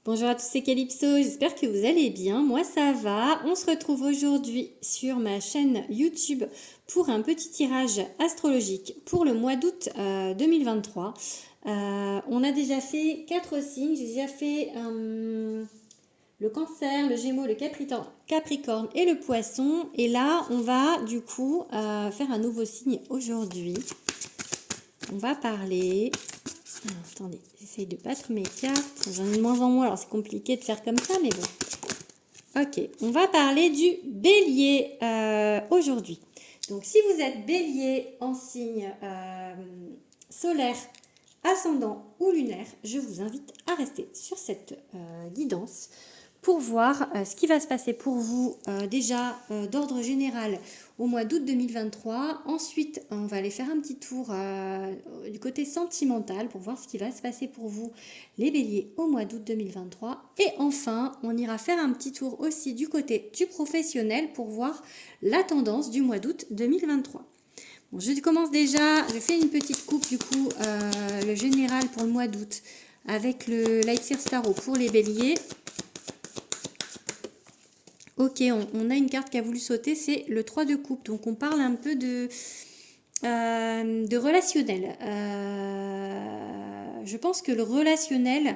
Bonjour à tous, c'est Calypso, j'espère que vous allez bien, moi ça va. On se retrouve aujourd'hui sur ma chaîne YouTube pour un petit tirage astrologique pour le mois d'août 2023. On a déjà fait 4 signes, j'ai déjà fait le cancer, le gémeaux, le capricorne et le poisson. Et là, on va du coup faire un nouveau signe aujourd'hui. On va parler... attendez, j'essaye de battre mes cartes. J'en ai de moins en moins, alors c'est compliqué de faire comme ça, mais bon. Ok, on va parler du bélier aujourd'hui. Donc si vous êtes bélier en signe solaire, ascendant ou lunaire, je vous invite à rester sur cette guidance pour voir ce qui va se passer pour vous déjà d'ordre général au mois d'août 2023. Ensuite, on va aller faire un petit tour du côté sentimental pour voir ce qui va se passer pour vous, les béliers, au mois d'août 2023. Et enfin, on ira faire un petit tour aussi du côté du professionnel pour voir la tendance du mois d'août 2023. Bon, je commence déjà, je fais une petite coupe du coup, le général pour le mois d'août avec le Lightseer Tarot pour les béliers. Ok, on a une carte qui a voulu sauter, c'est le 3 de coupe. Donc on parle un peu de relationnel. Je pense que le relationnel,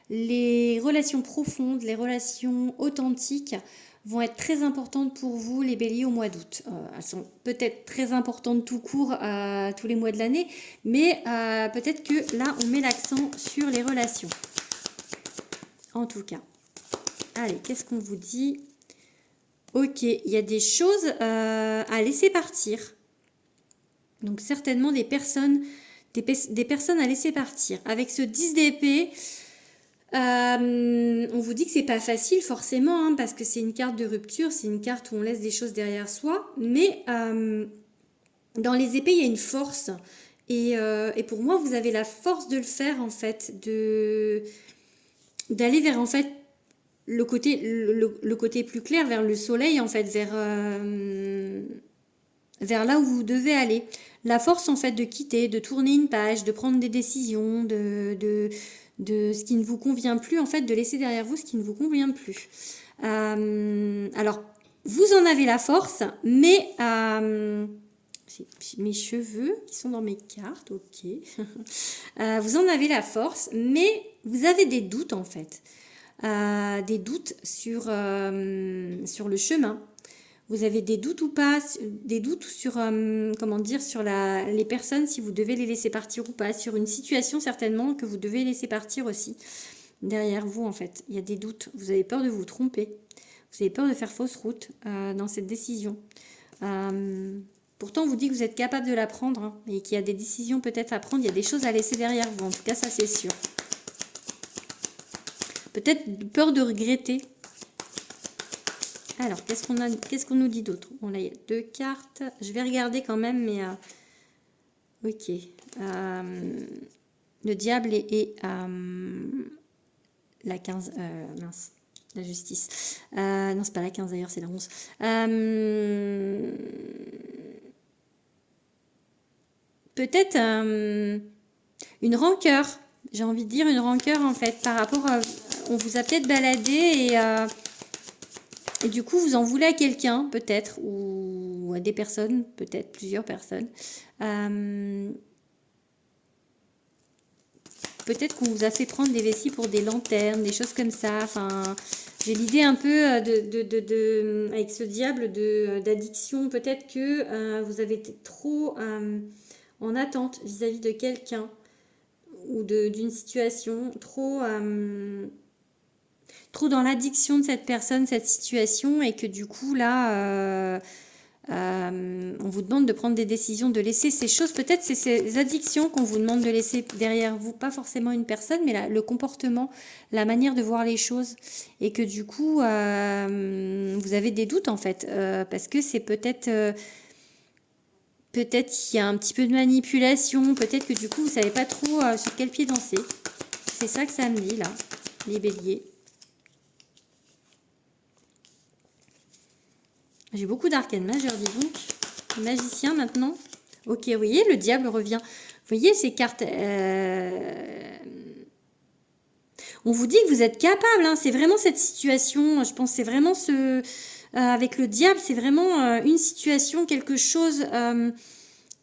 les relations profondes, les relations authentiques vont être très importantes pour vous, les béliers, au mois d'août. Elles sont peut-être très importantes tout court tous les mois de l'année, mais peut-être que là, on met l'accent sur les relations. En tout cas. Allez, qu'est-ce qu'on vous dit ? Ok, il y a des choses à laisser partir. Donc certainement des personnes à laisser partir. Avec ce 10 d'épée, on vous dit que c'est pas facile forcément, hein, parce que c'est une carte de rupture, c'est une carte où on laisse des choses derrière soi. Mais dans les épées, il y a une force. Et pour moi, vous avez la force de le faire, en fait, d'aller vers, en fait, le côté plus clair, vers le soleil, en fait, vers là où vous devez aller. La force, en fait, de quitter, de tourner une page, de prendre des décisions, de ce qui ne vous convient plus, en fait, de laisser derrière vous ce qui ne vous convient plus. Alors, vous en avez la force, mais mes cheveux qui sont dans mes cartes, ok. Vous en avez la force, mais vous avez des doutes, en fait. Des doutes sur le chemin. Vous avez des doutes ou pas, des doutes sur, comment dire, sur les personnes, si vous devez les laisser partir ou pas, sur une situation certainement que vous devez laisser partir aussi. Derrière vous, en fait, il y a des doutes. Vous avez peur de vous tromper. Vous avez peur de faire fausse route dans cette décision. Pourtant, on vous dit que vous êtes capable de la prendre, hein, et qu'il y a des décisions peut-être à prendre. Il y a des choses à laisser derrière vous. En tout cas, ça, c'est sûr. Peut-être peur de regretter. Alors, qu'est-ce qu'on nous dit d'autre? Bon, là, il y a 2 cartes. Je vais regarder quand même, mais... ok. Le diable et la 15... mince. La justice. Non, c'est pas la 15 d'ailleurs, c'est la 11. Peut-être une rancœur. J'ai envie de dire une rancœur, en fait, par rapport à... On vous a peut-être baladé et du coup, vous en voulez à quelqu'un, peut-être, ou à des personnes, peut-être plusieurs personnes. Peut-être qu'on vous a fait prendre des vessies pour des lanternes, des choses comme ça. Enfin, j'ai l'idée un peu avec ce diable d'addiction. Peut-être que vous avez été trop en attente vis-à-vis de quelqu'un ou d'une situation, trop dans l'addiction de cette personne, cette situation, et que du coup là on vous demande de prendre des décisions, de laisser ces choses, peut-être c'est ces addictions qu'on vous demande de laisser derrière vous, pas forcément une personne, mais le comportement, la manière de voir les choses, et que du coup vous avez des doutes, en fait, parce que c'est peut-être qu'il y a un petit peu de manipulation, peut-être que du coup vous savez pas trop sur quel pied danser. C'est ça que ça me dit là, les béliers. J'ai beaucoup d'arcanes majeurs, dis donc. Magicien maintenant. Ok, vous voyez, le diable revient. Vous voyez ces cartes. On vous dit que vous êtes capable, hein, c'est vraiment cette situation, je pense que c'est vraiment avec le diable, c'est vraiment une situation, quelque chose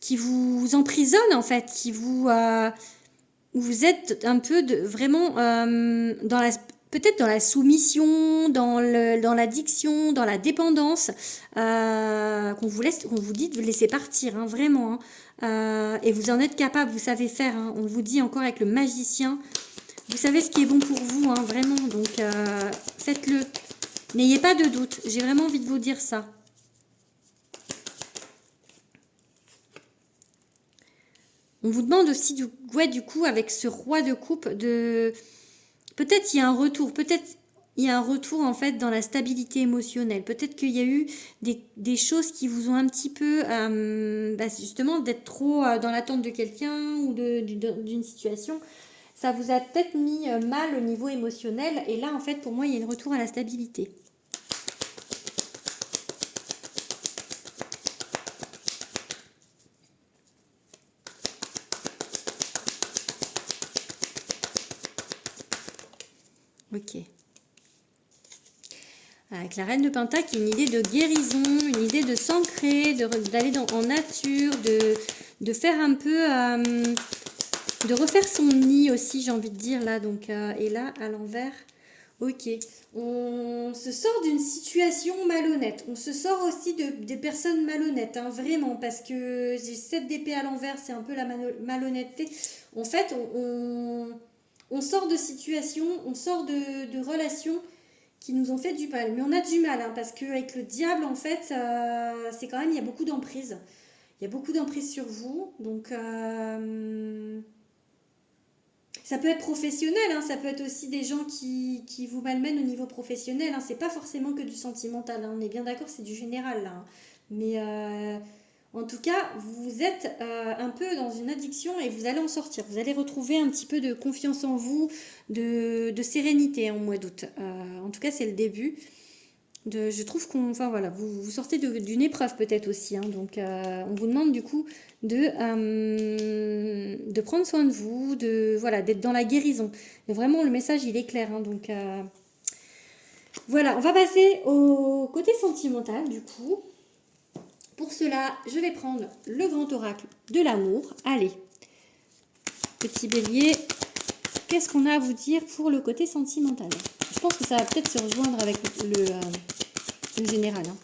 qui vous emprisonne en fait, où vous êtes un peu vraiment peut-être dans la soumission, dans l'addiction, dans la dépendance, qu'on vous dit de laisser partir, hein, vraiment. Hein. Et vous en êtes capable, vous savez faire. Hein. On vous dit encore avec le magicien, vous savez ce qui est bon pour vous, hein, vraiment. Donc faites-le. N'ayez pas de doute. J'ai vraiment envie de vous dire ça. On vous demande aussi du coup, avec ce roi de coupe, peut-être il y a un retour, en fait dans la stabilité émotionnelle. Peut-être qu'il y a eu des choses qui vous ont un petit peu, justement, d'être trop dans l'attente de quelqu'un ou d'une situation. Ça vous a peut-être mis mal au niveau émotionnel. Et là, en fait, pour moi, il y a un retour à la stabilité. Ok. Avec la reine de Pentacle, une idée de guérison, une idée de s'ancrer, d'aller en nature, de faire un peu, de refaire son nid aussi, j'ai envie de dire là. Donc, et là, à l'envers, ok. On se sort d'une situation malhonnête. On se sort aussi des personnes malhonnêtes, hein, vraiment, parce que j'ai 7 d'épée à l'envers, c'est un peu la malhonnêteté. En fait, on sort de situations, on sort de relations qui nous ont fait du mal. Mais on a du mal, hein, parce qu'avec le diable, en fait, c'est quand même, il y a beaucoup d'emprise. Il y a beaucoup d'emprise sur vous. Donc, ça peut être professionnel, hein, ça peut être aussi des gens qui vous malmènent au niveau professionnel. Hein, c'est pas forcément que du sentimental. Hein, on est bien d'accord, c'est du général, là. Hein. Mais en tout cas, vous êtes un peu dans une addiction et vous allez en sortir. Vous allez retrouver un petit peu de confiance en vous, de sérénité, hein, au mois d'août. En tout cas, c'est le début. Je trouve enfin voilà, vous sortez d'une épreuve peut-être aussi. Hein, donc, on vous demande du coup de prendre soin de vous, voilà, d'être dans la guérison. Mais vraiment, le message, il est clair. Hein, donc, voilà, on va passer au côté sentimental du coup. Pour cela, je vais prendre le grand oracle de l'amour. Allez, petit bélier, qu'est-ce qu'on a à vous dire pour le côté sentimental? Je pense que ça va peut-être se rejoindre avec le général. Hein.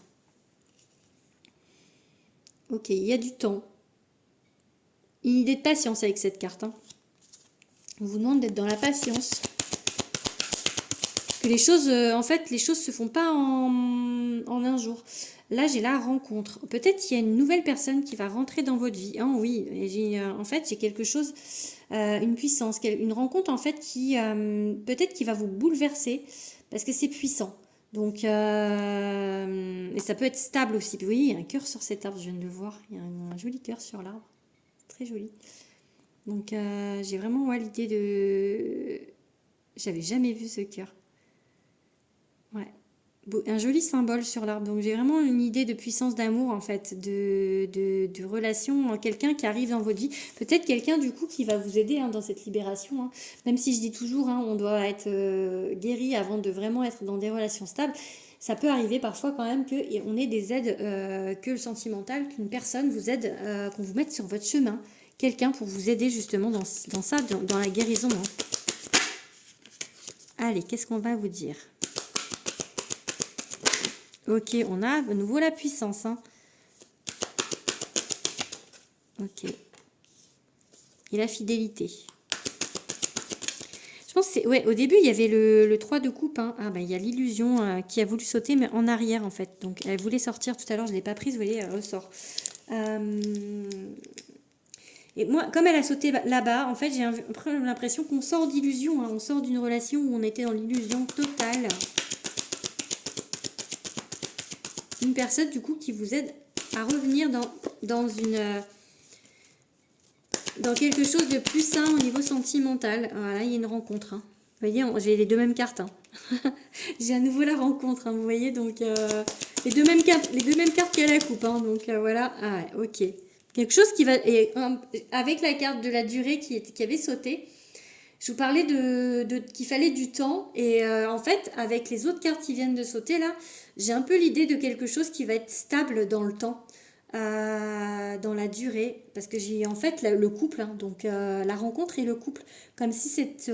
Ok, il y a du temps. Une idée de patience avec cette carte. Hein. On vous demande d'être dans la patience. Que les choses, en fait, les choses se font pas en un jour. Là, j'ai la rencontre. Peut-être qu'il y a une nouvelle personne qui va rentrer dans votre vie. Hein, oui, en fait, j'ai quelque chose, une puissance, une rencontre, en fait, qui peut-être qui va vous bouleverser parce que c'est puissant. Donc, et ça peut être stable aussi. Vous voyez, il y a un cœur sur cet arbre, je viens de le voir. Il y a un joli cœur sur l'arbre. Très joli. Donc, j'ai vraiment l'idée de... J'avais jamais vu ce cœur. Ouais. Un joli symbole sur l'arbre. Donc j'ai vraiment une idée de puissance d'amour en fait, de relation, quelqu'un qui arrive dans votre vie. Peut-être quelqu'un du coup qui va vous aider hein, dans cette libération. Hein. Même si je dis toujours, hein, on doit être guéri avant de vraiment être dans des relations stables. Ça peut arriver parfois quand même qu'on ait des aides que le sentimental, qu'une personne vous aide, qu'on vous mette sur votre chemin. Quelqu'un pour vous aider justement dans ça, dans la guérison. Hein. Allez, qu'est-ce qu'on va vous dire ? Ok, on a de nouveau la puissance. Hein. Ok. Et la fidélité. Je pense que c'est... Ouais, au début, il y avait le 3 de coupe. Hein. Ah, ben, il y a l'illusion qui a voulu sauter, mais en arrière, en fait. Donc, elle voulait sortir tout à l'heure. Je ne l'ai pas prise, vous voyez, elle ressort. Et moi, comme elle a sauté là-bas, en fait, j'ai l'impression qu'on sort d'illusion. Hein. On sort d'une relation où on était dans l'illusion totale. Une personne du coup qui vous aide à revenir dans quelque chose de plus sain au niveau sentimental. Voilà, il y a une rencontre. Hein. Vous voyez, j'ai les deux mêmes cartes. Hein. J'ai à nouveau la rencontre. Hein, vous voyez, donc les deux mêmes cartes qu'il y a la coupe. Hein, donc voilà. Ah ouais, ok. Quelque chose qui va avec la carte de la durée qui avait sauté. Je vous parlais qu'il fallait du temps et en fait, avec les autres cartes qui viennent de sauter là, j'ai un peu l'idée de quelque chose qui va être stable dans le temps, dans la durée, parce que j'ai en fait le couple, hein, donc la rencontre et le couple, comme si c'est...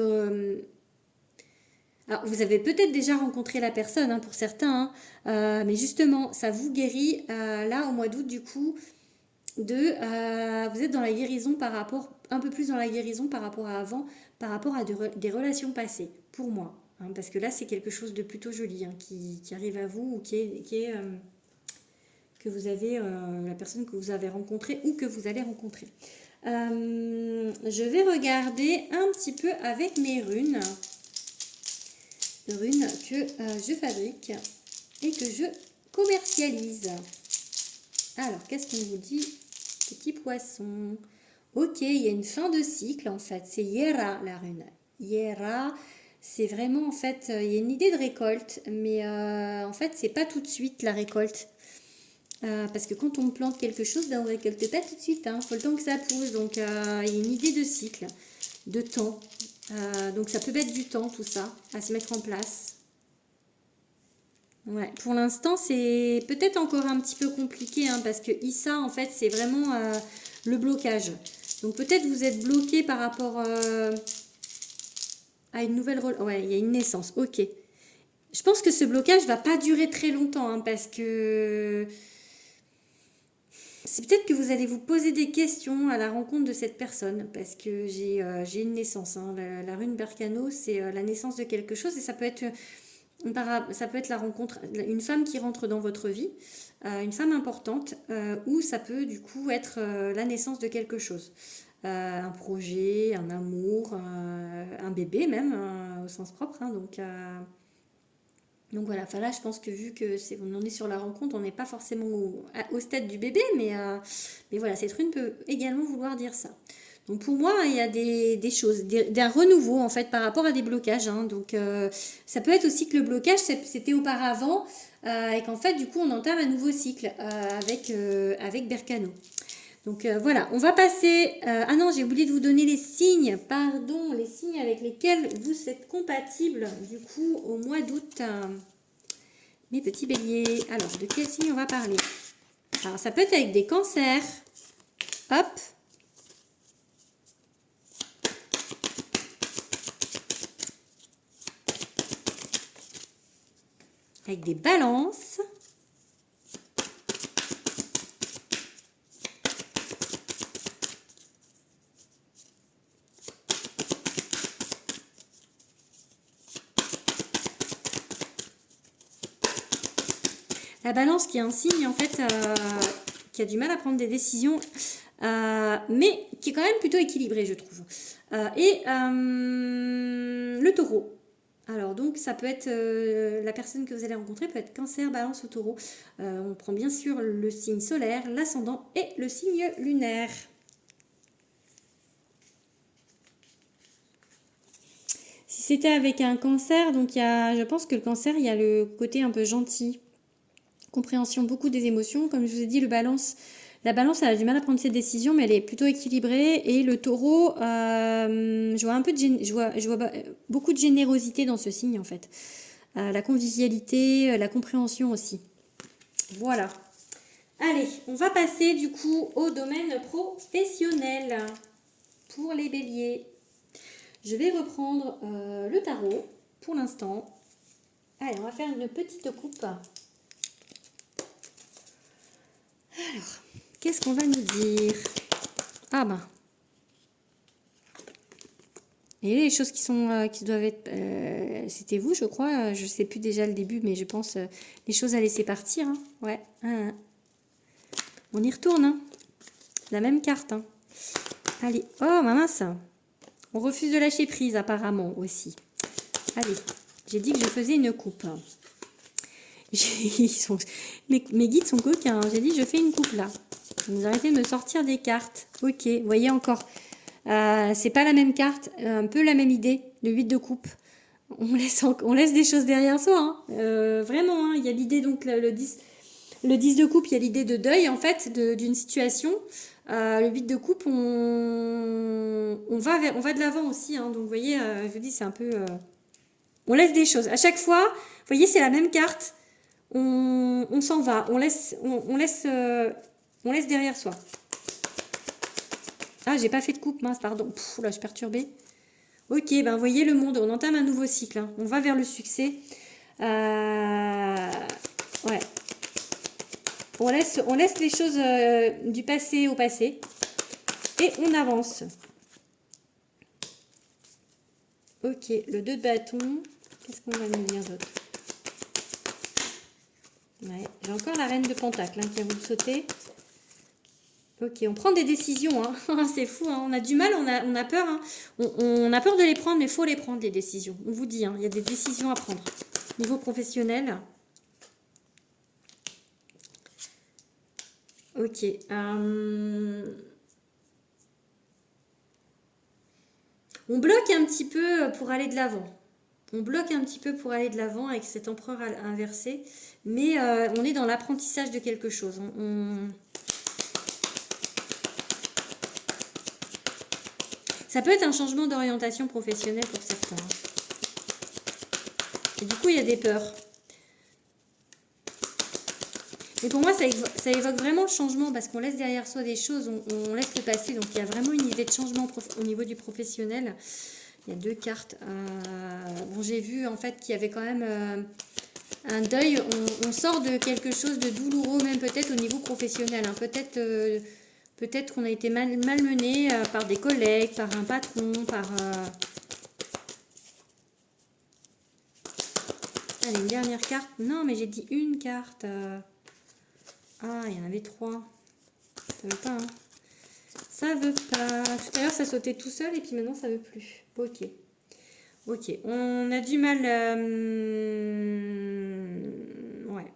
alors, vous avez peut-être déjà rencontré la personne, hein, pour certains, hein, mais justement, ça vous guérit là au mois d'août du coup vous êtes dans la guérison par rapport, un peu plus dans la guérison par rapport à avant, par rapport à des relations passées, pour moi. Hein, parce que là, c'est quelque chose de plutôt joli, hein, qui arrive à vous ou que vous avez, la personne que vous avez rencontrée ou que vous allez rencontrer. Je vais regarder un petit peu avec mes runes que je fabrique et que je commercialise. Alors, qu'est-ce qu'on vous dit, petit poisson? Ok, il y a une fin de cycle en fait. C'est Yera la rune. Yera, c'est vraiment en fait, il y a une idée de récolte, mais en fait, c'est pas tout de suite la récolte. Parce que quand on plante quelque chose, ben, on ne récolte pas tout de suite. Il faut le temps que ça pousse. Donc, il y a une idée de cycle, de temps. Donc, ça peut mettre du temps tout ça à se mettre en place. Ouais, pour l'instant, c'est peut-être encore un petit peu compliqué, hein, parce que Issa, en fait, c'est vraiment le blocage. Donc peut-être vous êtes bloqué par rapport à une nouvelle... Ouais, il y a une naissance, ok. Je pense que ce blocage va pas durer très longtemps, hein, parce que... C'est peut-être que vous allez vous poser des questions à la rencontre de cette personne, parce que j'ai une naissance. Hein. La rune Berkano, c'est la naissance de quelque chose, et ça peut être la rencontre, une femme qui rentre dans votre vie, une femme importante, ou ça peut du coup être la naissance de quelque chose. Un projet, un amour, un bébé même, au sens propre. Hein, donc voilà, enfin là je pense que vu que on en est sur la rencontre, on n'est pas forcément au stade du bébé, mais voilà, cette rune peut également vouloir dire ça. Donc pour moi, il y a des choses, d'un renouveau en fait par rapport à des blocages. Hein. Donc ça peut être aussi que le blocage c'était auparavant et qu'en fait du coup on entame un nouveau cycle avec Berkano. Donc voilà, on va passer... ah non, j'ai oublié de vous donner les signes, pardon, les signes avec lesquels vous êtes compatibles du coup au mois d'août. Mes petits béliers. Alors, de quel signe on va parler? Alors, ça peut être avec des cancers. Hop. Avec des balances. La balance qui est un signe en fait qui a du mal à prendre des décisions, mais qui est quand même plutôt équilibré, je trouve. Et le taureau. Alors donc ça peut être la personne que vous allez rencontrer peut être cancer, balance ou taureau. On prend bien sûr le signe solaire, l'ascendant et le signe lunaire. Si c'était avec un cancer, donc je pense que le cancer, il y a le côté un peu gentil. Compréhension beaucoup des émotions. Comme je vous ai dit, la balance, elle a du mal à prendre ses décisions, mais elle est plutôt équilibrée. Et le taureau, je vois un peu je vois beaucoup de générosité dans ce signe, en fait. La convivialité, la compréhension aussi. Voilà. Allez, on va passer du coup au domaine professionnel pour les béliers. Je vais reprendre le tarot pour l'instant. Allez, on va faire une petite coupe. Alors, qu'est-ce qu'on va nous dire? Ah ben. Et les choses qui doivent être... c'était vous, je crois. Je ne sais plus déjà le début, mais je pense les choses à laisser partir. Hein. Ouais. On y retourne. Hein. La même carte. Hein. Allez. Oh, mince. On refuse de lâcher prise, apparemment, aussi. Allez. J'ai dit que je faisais une coupe. Mes guides sont coquins. J'ai dit je fais une coupe là. Vous arrêtez de me sortir des cartes. Ok, vous voyez encore. C'est pas la même carte, un peu la même idée, le 8 de coupe. On laisse des choses derrière soi. Hein. Vraiment, hein, il y a l'idée, donc le 10 de coupe, il y a l'idée de deuil en fait d'une situation. Le 8 de coupe, on va de l'avant aussi. Hein. Donc, vous voyez, je vous dis, c'est un peu... on laisse des choses. À chaque fois, vous voyez, c'est la même carte. On s'en va. On laisse derrière soi. Ah, j'ai pas fait de coupe, mince, pardon. Pff, là, je suis perturbée. Ok, ben, vous voyez le monde. On entame un nouveau cycle. Hein. On va vers le succès. Ouais. On laisse les choses du passé au passé. Et on avance. Ok, le 2 de bâton. Qu'est-ce qu'on va nous dire d'autre? Ouais, j'ai encore la reine de pentacle hein, qui a voulu sauter. Ok, on prend des décisions. Hein. C'est fou, hein. On a du mal, on a peur. Hein. On a peur de les prendre, mais il faut les prendre, les décisions. On vous dit, hein, il y a des décisions à prendre. Niveau professionnel. Ok. On bloque un petit peu pour aller de l'avant. On bloque un petit peu pour aller de l'avant avec cet empereur inversé. Mais on est dans l'apprentissage de quelque chose. Ça peut être un changement d'orientation professionnelle pour certains. Et du coup, il y a des peurs. Mais pour moi, ça évoque vraiment le changement parce qu'on laisse derrière soi des choses, on laisse le passer. Donc, il y a vraiment une idée de changement au niveau du professionnel. Il y a 2 cartes. Bon, j'ai vu en fait qu'il y avait quand même un deuil. On sort de quelque chose de douloureux, même peut-être au niveau professionnel. Hein. Peut-être qu'on a été malmené par des collègues, par un patron, par... Allez, une dernière carte. Non, mais j'ai dit une carte. Ah, il y en avait 3. Ça veut pas, hein. Ça veut pas. Tout à l'heure, ça sautait tout seul et puis maintenant, ça veut plus. Ok. Ok. On a du mal. Ouais.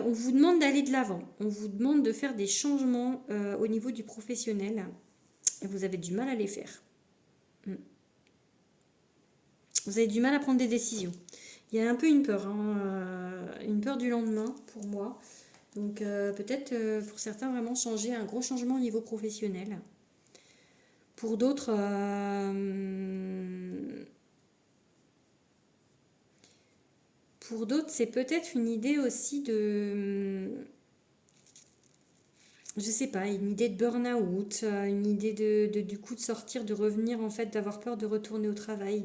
On vous demande d'aller de l'avant. On vous demande de faire des changements au niveau du professionnel. Et vous avez du mal à les faire. Vous avez du mal à prendre des décisions. Il y a un peu une peur. Hein, une peur du lendemain pour moi. Donc peut-être pour certains vraiment changer, un gros changement au niveau professionnel. Pour d'autres, c'est peut-être une idée aussi de, je sais pas, une idée de burn-out, une idée du coup de sortir, de revenir en fait, d'avoir peur de retourner au travail,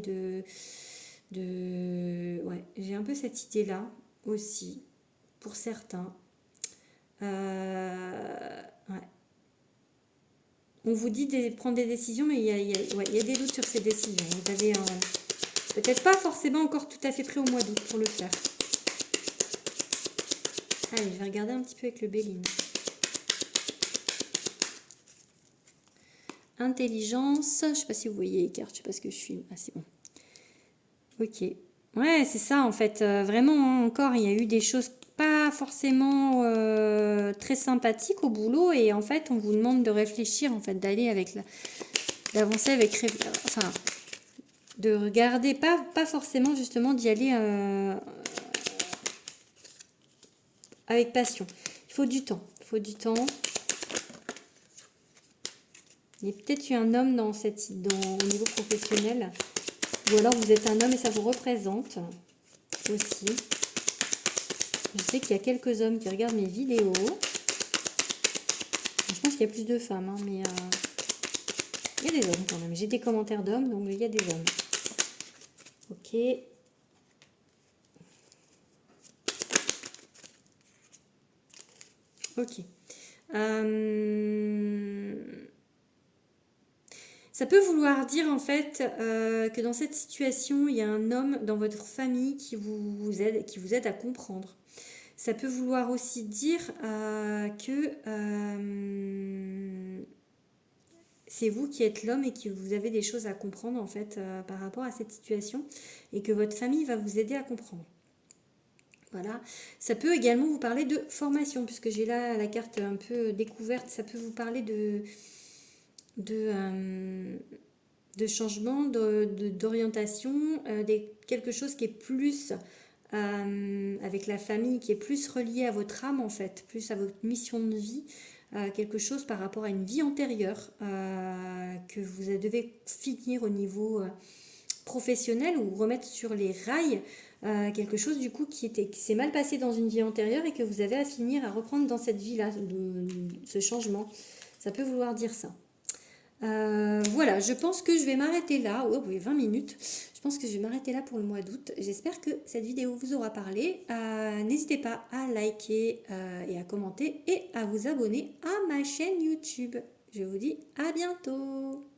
ouais, j'ai un peu cette idée-là aussi pour certains. Ouais. On vous dit de prendre des décisions, mais il y a des doutes sur ces décisions. Vous avez peut-être pas forcément encore tout à fait prêt au mois d'août pour le faire. Allez, je vais regarder un petit peu avec le Béline. Intelligence. Je ne sais pas si vous voyez les cartes, je ne sais pas ce que je suis. Ah, c'est bon. Ok. Ouais, c'est ça en fait. Vraiment, hein, encore, il y a eu des choses pas forcément très sympathiques au boulot et en fait, on vous demande de réfléchir, en fait, d'aller avec d'avancer avec, enfin, de regarder, pas forcément justement d'y aller avec passion. Il faut du temps. Il faut du temps. Il y a peut-être eu un homme au niveau professionnel. Ou alors vous êtes un homme et ça vous représente aussi. Je sais qu'il y a quelques hommes qui regardent mes vidéos. Je pense qu'il y a plus de femmes, hein, mais il y a des hommes quand même. J'ai des commentaires d'hommes, donc il y a des hommes. Ok. Ok. Ça peut vouloir dire en fait que dans cette situation, il y a un homme dans votre famille qui vous aide à comprendre. Ça peut vouloir aussi dire que c'est vous qui êtes l'homme et que vous avez des choses à comprendre en fait par rapport à cette situation et que votre famille va vous aider à comprendre. Voilà. Ça peut également vous parler de formation puisque j'ai là la carte un peu découverte. Ça peut vous parler de changement, d'orientation, quelque chose qui est plus avec la famille, qui est plus relié à votre âme en fait, plus à votre mission de vie, quelque chose par rapport à une vie antérieure que vous devez finir au niveau professionnel ou remettre sur les rails quelque chose du coup qui s'est mal passé dans une vie antérieure et que vous avez à finir à reprendre dans cette vie-là, ce changement. Ça peut vouloir dire ça. Voilà, je pense que je vais m'arrêter là. Oh, oui, 20 minutes. Je pense que je vais m'arrêter là pour le mois d'août. J'espère que cette vidéo vous aura parlé. N'hésitez pas à liker et à commenter et à vous abonner à ma chaîne YouTube. Je vous dis à bientôt.